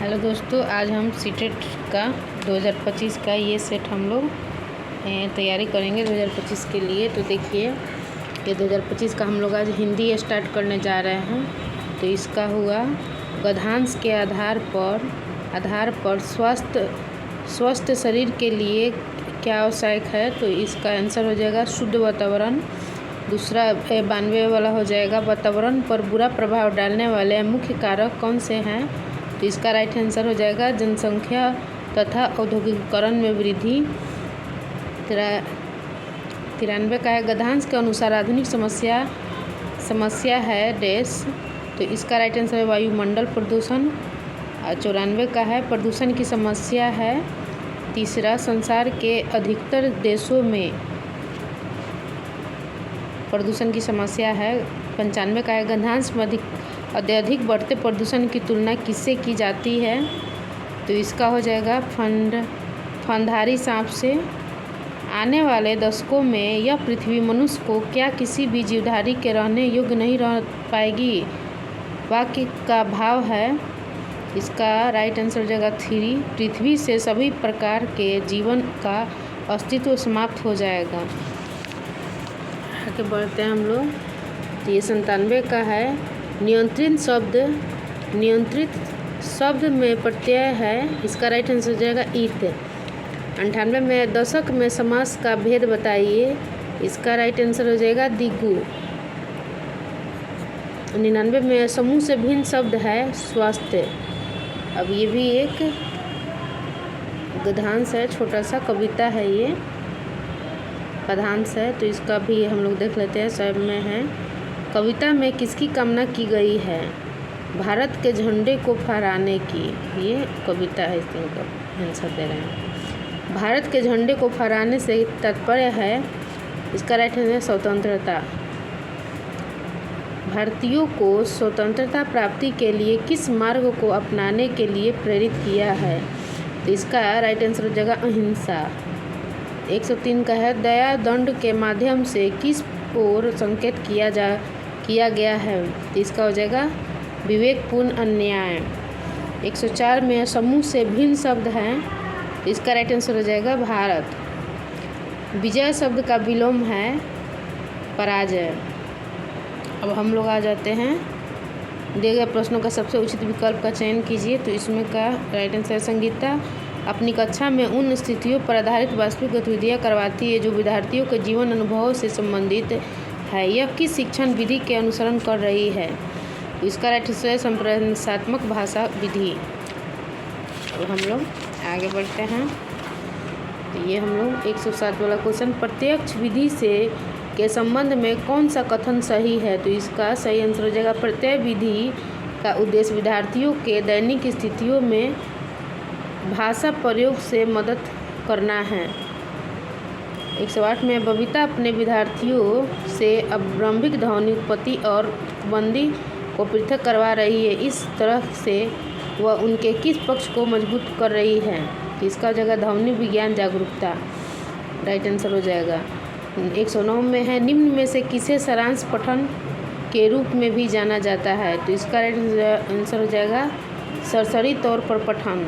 Hello दोस्तों, आज हम सीटेट का 2025 का ये सेट हम लोग तैयारी करेंगे 2025 के लिए। तो देखिए, ये 2025 का हम लोग आज हिंदी स्टार्ट करने जा रहे हैं। तो इसका हुआ गद्यांश के आधार पर स्वस्थ शरीर के लिए क्या आवश्यक है। तो इसका आंसर हो जाएगा शुद्ध वातावरण। दूसरा 92 वाला हो जाएगा वातावरण पर बुरा प्रभाव डालने वाले मुख्य कारक कौन से हैं। तो इसका राइट आंसर हो जाएगा जनसंख्या तथा औद्योगिकीकरण में वृद्धि। 93 का है गद्यांश के अनुसार आधुनिक समस्या है डैश। तो इसका राइट आंसर है वायुमंडल प्रदूषण। 94 का है प्रदूषण की समस्या है। तीसरा संसार के अधिकतर देशों में प्रदूषण की समस्या है। 95 का है गद्यांश में अत्यधिक बढ़ते प्रदूषण की तुलना किससे की जाती है। तो इसका हो जाएगा फनधारी सांप से। आने वाले दशकों में यह पृथ्वी मनुष्य को क्या किसी भी जीवधारी के रहने योग्य नहीं रह पाएगी। वाक्य का भाव है, इसका राइट आंसर हो जाएगा 3। पृथ्वी से सभी प्रकार के जीवन का अस्तित्व समाप्त हो जाएगा। आगे बढ़ते हैं हम लोग। तो ये 97 का है नियंत्रित शब्द में प्रत्यय है। इसका राइट आंसर हो जाएगा ईत। 98 में दशक में समास का भेद बताइए। इसका राइट आंसर हो जाएगा दिगु। 99 में समूह से भिन्न शब्द है स्वास्थ्य। अब ये भी एक गद्यांश है, छोटा सा कविता है, ये पद्यांश है। तो इसका भी हम लोग देख लेते हैं। सब में है कविता में किसकी कामना की गई है। भारत के झंडे को फहराने की, ये कविता है, इसका आंसर दे रहे हैं। भारत के झंडे को फहराने से तात्पर्य है, इसका राइट आंसर है स्वतंत्रता। भारतीयों को स्वतंत्रता प्राप्ति के लिए किस मार्ग को अपनाने के लिए प्रेरित किया है। तो इसका राइट आंसर हो जाएगा अहिंसा। 103 का है दया दंड के माध्यम से किस ओर संकेत किया गया है। तो इसका हो जाएगा विवेकपूर्ण अन्याय। 104 में समूह से भिन्न शब्द हैं। इसका राइट आंसर हो जाएगा भारत। विजय शब्द का विलोम है पराजय। अब हम लोग आ जाते हैं, दिए गए प्रश्नों का सबसे उचित विकल्प का चयन कीजिए। तो इसमें का राइट आंसर संगीता अपनी कक्षा में उन स्थितियों पर आधारित वास्तविक गतिविधियाँ करवाती है जो विद्यार्थियों के जीवन अनुभवों से संबंधित है। यह किस शिक्षण विधि के अनुसरण कर रही है। इसका राइट आंसर है संप्रेषणात्मक भाषा विधि। अब हम लोग आगे बढ़ते हैं। तो ये हम लोग 107 वाला क्वेश्चन प्रत्यक्ष विधि से के संबंध में कौन सा कथन सही है। तो इसका सही आंसर हो जाएगा प्रत्यय विधि का उद्देश्य विद्यार्थियों के दैनिक स्थितियों में भाषा प्रयोग से मदद करना है। 108 में बबीता अपने विद्यार्थियों से आरंभिक ध्वनि उत्पत्ति और उत्पत्ति को पृथक करवा रही है। इस तरह से वह उनके किस पक्ष को मजबूत कर रही है। इसका जगह ध्वनि विज्ञान जागरूकता राइट आंसर हो जाएगा। 109 में है निम्न में से किसे सारांश पठन के रूप में भी जाना जाता है। तो इसका राइट आंसर हो जाएगा सरसरी तौर पर पठन।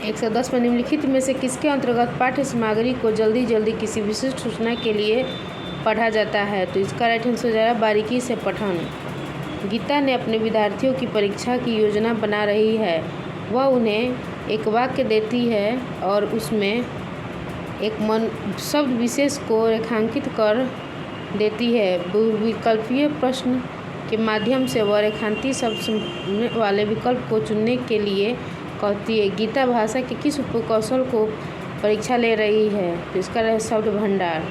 110 में निम्नलिखित में से किसके अंतर्गत पाठ्य सामग्री को जल्दी किसी विशिष्ट सूचना के लिए पढ़ा जाता है। तो इसका राइट आंसर हो जाएगा बारीकी से पठन। गीता ने अपने विद्यार्थियों की परीक्षा की योजना बना रही है। वह उन्हें एक वाक्य देती है और उसमें एक शब्द विशेष को रेखांकित कर देती है। विकल्पीय प्रश्न के माध्यम से वह रेखांकित शब्द वाले विकल्प को चुनने के लिए कहती है। गीता भाषा के किस उपकौशल को परीक्षा ले रही है। तो इसका शब्द भंडार।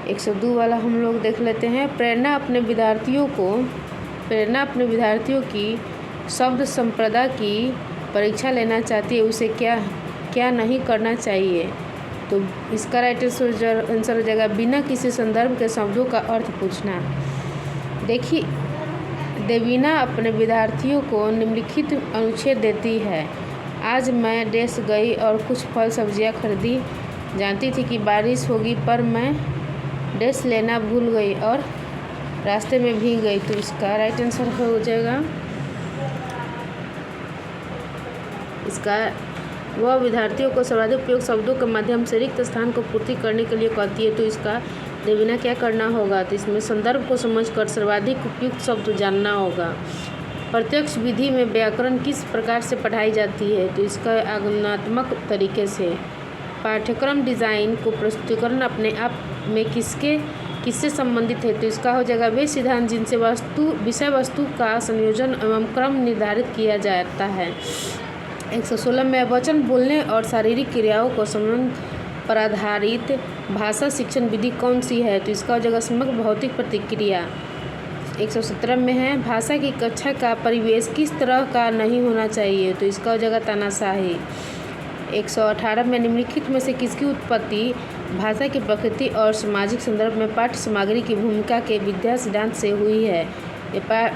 102 वाला हम लोग देख लेते हैं। प्रेरणा अपने विद्यार्थियों की शब्द संपदा की परीक्षा लेना चाहती है, उसे क्या नहीं करना चाहिए। तो इसका राइट आंसर हो जाएगा बिना किसी संदर्भ के शब्दों का अर्थ पूछना। देखिए, देवीना अपने विद्यार्थियों को निम्नलिखित अनुच्छेद देती है। आज मैं डैश गई और कुछ फल सब्जियां खरीदी। जानती थी कि बारिश होगी पर मैं डैश लेना भूल गई और रास्ते में भीग गई। तो इसका राइट आंसर हो जाएगा इसका वह विद्यार्थियों को सर्वाधिक उपयुक्त शब्दों के माध्यम से रिक्त स्थान को पूर्ति करने के लिए कहती है। तो इसका देवीना क्या करना होगा? तो इसमें संदर्भ को समझकर सर्वाधिक उपयुक्त शब्द जानना होगा। प्रत्यक्ष विधि में व्याकरण किस प्रकार से पढ़ाई जाती है? तो इसका आगमनात्मक तरीके से। पाठ्यक्रम डिज़ाइन को प्रस्तुतिकरण अपने आप में किससे संबंधित है? तो इसका हो जाएगा वे सिद्धांत जिनसे विषय वस्तु का संयोजन एवं क्रम निर्धारित किया जाता है। 116 में वचन बोलने और शारीरिक क्रियाओं को संबंध पर आधारित भाषा शिक्षण विधि कौन सी है? तो इसका हो जाएगा समग्र भौतिक प्रतिक्रिया। 117 में है भाषा की कक्षा का परिवेश किस तरह का नहीं होना चाहिए? तो इसका हो जाएगा तानाशाही। 118 में निम्नलिखित में से किसकी उत्पत्ति भाषा की प्रकृति और सामाजिक संदर्भ में पाठ्य सामग्री की भूमिका के विद्या सिद्धांत से हुई है?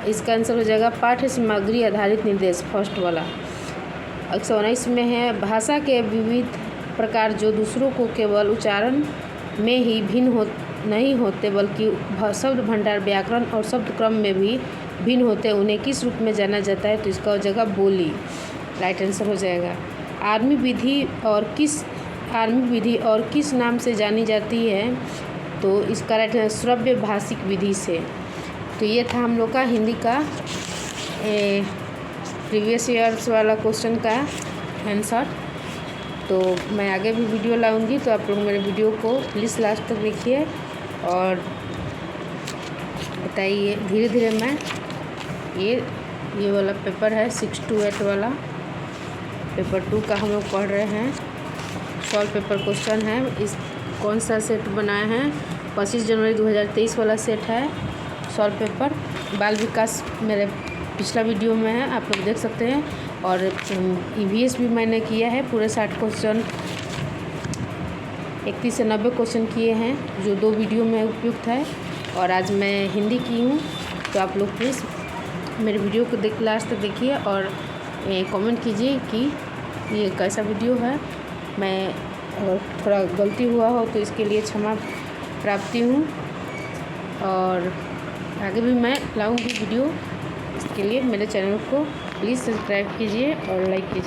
इसका आंसर हो जाएगा पाठ्य सामग्री आधारित निर्देश, फर्स्ट वाला। 119 में है भाषा के विविध प्रकार जो दूसरों को केवल उच्चारण में ही भिन्न नहीं होते बल्कि शब्द भंडार, व्याकरण और शब्द क्रम में भी भिन्न होते हैं, उन्हें किस रूप में जाना जाता है? तो इसका हो जाएगा बोली, राइट आंसर हो जाएगा। आर्मी विधि और किस नाम से जानी जाती है? तो इसका राइट आंसर श्रव्य भाषिक विधि से। तो ये था हम लोग का हिंदी का प्रीवियस ईयर्स वाला क्वेश्चन का आंसर। तो मैं आगे भी वीडियो लाऊंगी, तो आप लोग मेरे वीडियो को प्लीज़ लास्ट तक देखिए और बताइए। धीरे धीरे मैं ये वाला पेपर है 6 to 8 वाला, पेपर 2 का हम लोग पढ़ रहे हैं। सॉल्व पेपर क्वेश्चन है। इस कौन सा सेट बनाए हैं? 25 जनवरी 2023 वाला सेट है सॉल्व पेपर। बाल विकास मेरे पिछला वीडियो में है, आप लोग देख सकते हैं। और EVS भी मैंने किया है, पूरे 60 क्वेश्चन 31 से 90 क्वेश्चन किए हैं, जो 2 वीडियो में उपयुक्त है। और आज मैं हिंदी की हूँ, तो आप लोग प्लीज़ मेरे वीडियो को लास्ट तक देखिए और कमेंट कीजिए कि ये कैसा वीडियो है। मैं अगर थोड़ा गलती हुआ हो तो इसके लिए क्षमा प्राप्ति हूँ। और आगे भी मैं लाऊंगी वीडियो, इसके लिए मेरे चैनल को प्लीज़ सब्सक्राइब कीजिए और लाइक कीजिए।